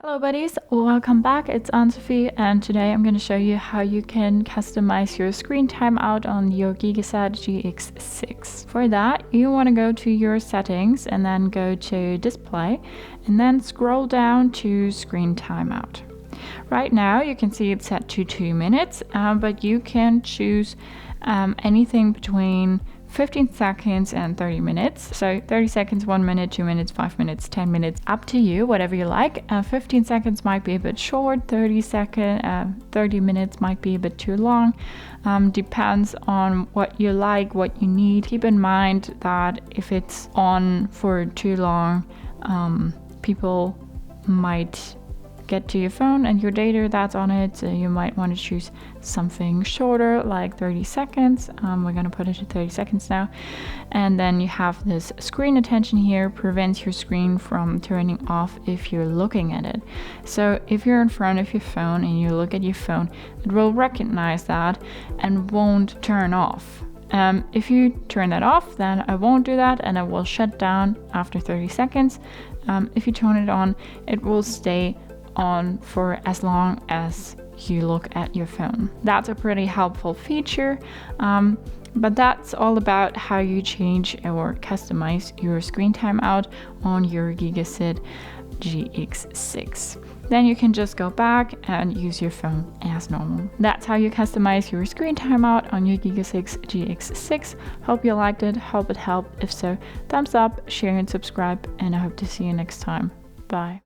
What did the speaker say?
Hello buddies, welcome back. It's Anne-Sophie and today I'm going to show you how you can customize your screen timeout on your Gigaset GX6. For that, you want to go to your settings and then go to display and then scroll down to screen timeout. Right now you can see it's set to 2 minutes, but you can choose anything between 15 seconds and 30 minutes. So 30 seconds, 1 minute, 2 minutes, 5 minutes, 10 minutes, up to you, whatever you like. 15 seconds might be a bit short, 30 minutes might be a bit too long. Depends on what you like, what you need. Keep in mind that if it's on for too long, people might get to your phone and your data that's on it, so you might want to choose something shorter like 30 seconds. We're going to put it to 30 seconds now, and then you have this screen attention here, prevents your screen from turning off if you're looking at it. So if you're in front of your phone and you look at your phone, it will recognize that and won't turn off. If you turn that off, then I won't do that and it will shut down after 30 seconds. If you turn it on, it will stay on for as long as you look at your phone. That's a pretty helpful feature, but that's all about how you change or customize your screen timeout on your Gigaset GX6. Then you can just go back and use your phone as normal. That's how you customize your screen timeout on your Gigaset GX6. Hope you liked it, hope it helped. If so, thumbs up, share and subscribe, and I hope to see you next time. Bye.